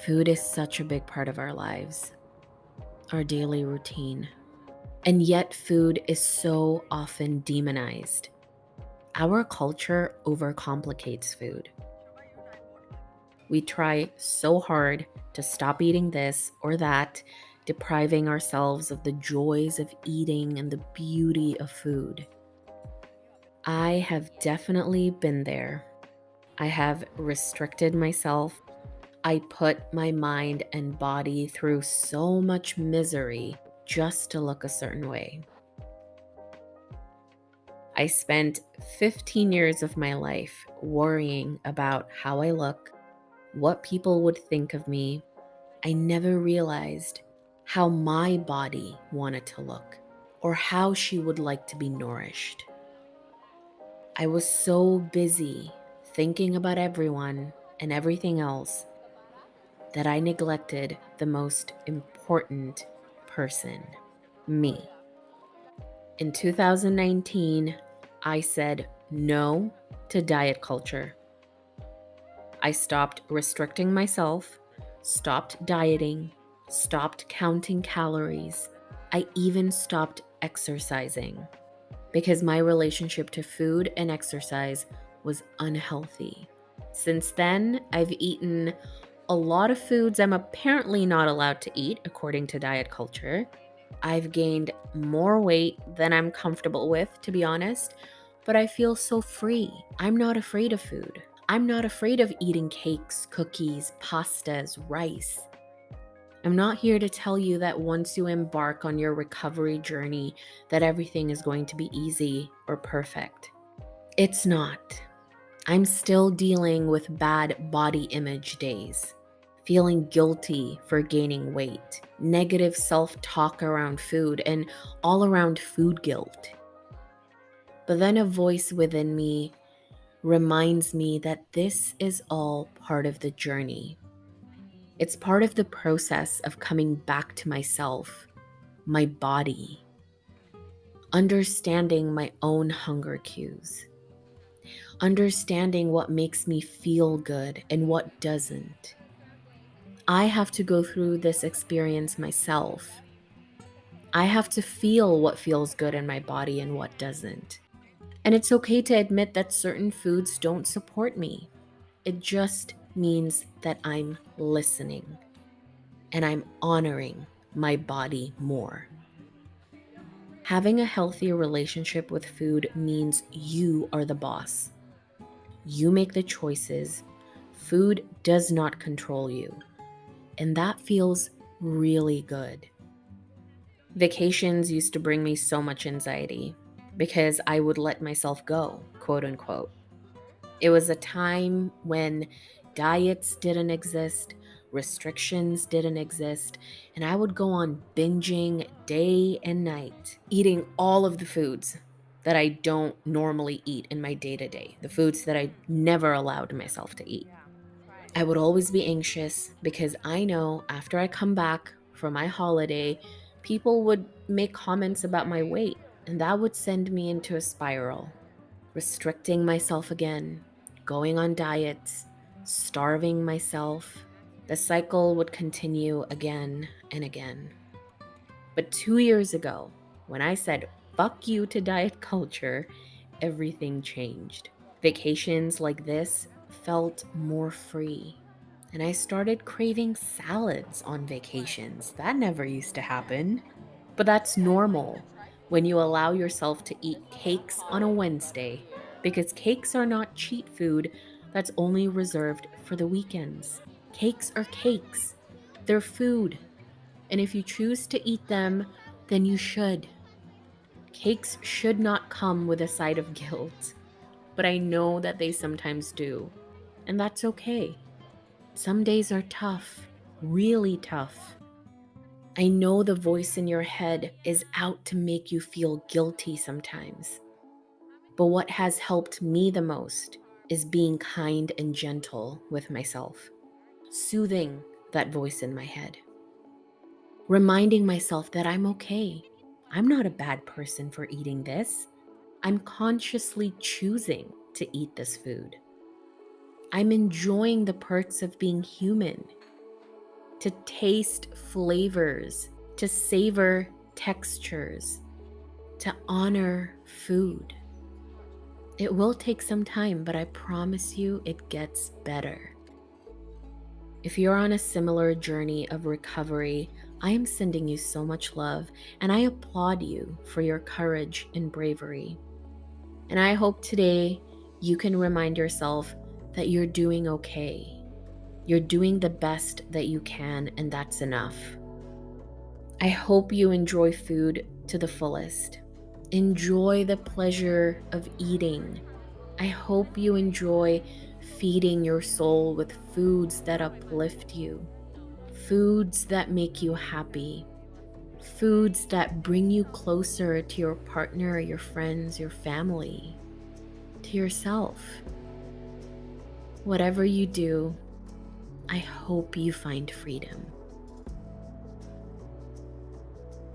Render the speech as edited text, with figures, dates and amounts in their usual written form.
Food is such a big part of our lives, our daily routine. And yet, food is so often demonized. Our culture overcomplicates food. We try so hard to stop eating this or that, depriving ourselves of the joys of eating and the beauty of food. I have definitely been there. I have restricted myself. I put my mind and body through so much misery just to look a certain way. I spent 15 years of my life worrying about how I look, what people would think of me. I never realized how my body wanted to look or how she would like to be nourished. I was so busy thinking about everyone and everything else that I neglected the most important person, me. In 2019, I said no to diet culture. I stopped restricting myself, stopped dieting, stopped counting calories. I even stopped exercising because my relationship to food and exercise was unhealthy. Since then, I've eaten a lot of foods I'm apparently not allowed to eat according to diet culture. I've gained more weight than I'm comfortable with, to be honest, but I feel so free. I'm not afraid of food. I'm not afraid of eating cakes, cookies, pastas, rice. I'm not here to tell you that once you embark on your recovery journey that everything is going to be easy or perfect. It's not. I'm still dealing with bad body image days, feeling guilty for gaining weight, negative self-talk around food, and all around food guilt. But then a voice within me reminds me that this is all part of the journey. It's part of the process of coming back to myself, my body, understanding my own hunger cues, understanding what makes me feel good and what doesn't. I have to go through this experience myself. I have to feel what feels good in my body and what doesn't. And it's okay to admit that certain foods don't support me. It just means that I'm listening and I'm honoring my body more. Having a healthy relationship with food means you are the boss. You make the choices. Food does not control you. And that feels really good. Vacations used to bring me so much anxiety because I would let myself go, quote unquote. It was a time when diets didn't exist, restrictions didn't exist, and I would go on binging day and night, eating all of the foods that I don't normally eat in my day to day, the foods that I never allowed myself to eat. I would always be anxious because I know after I come back from my holiday, people would make comments about my weight, and that would send me into a spiral, restricting myself again, going on diets, starving myself. The cycle would continue again and again. But 2 years ago, when I said, fuck you to diet culture, everything changed. Vacations like this felt more free. And I started craving salads on vacations. That never used to happen. But that's normal when you allow yourself to eat cakes on a Wednesday, because cakes are not cheat food that's only reserved for the weekends. Cakes are cakes, they're food. And if you choose to eat them, then you should. Cakes should not come with a side of guilt, but I know that they sometimes do. And that's okay. Some days are tough, really tough. I know the voice in your head is out to make you feel guilty sometimes. But what has helped me the most is being kind and gentle with myself, soothing that voice in my head, reminding myself that I'm okay. I'm not a bad person for eating this. I'm consciously choosing to eat this food. I'm enjoying the perks of being human. to taste flavors, to savor textures, to honor food. It will take some time, but I promise you it gets better. If you're on a similar journey of recovery, I am sending you so much love, and I applaud you for your courage and bravery. And I hope today you can remind yourself that you're doing okay. You're doing the best that you can, and that's enough. I hope you enjoy food to the fullest. Enjoy the pleasure of eating. I hope you enjoy feeding your soul with foods that uplift you, foods that make you happy, foods that bring you closer to your partner, your friends, your family, to yourself. Whatever you do, I hope you find freedom.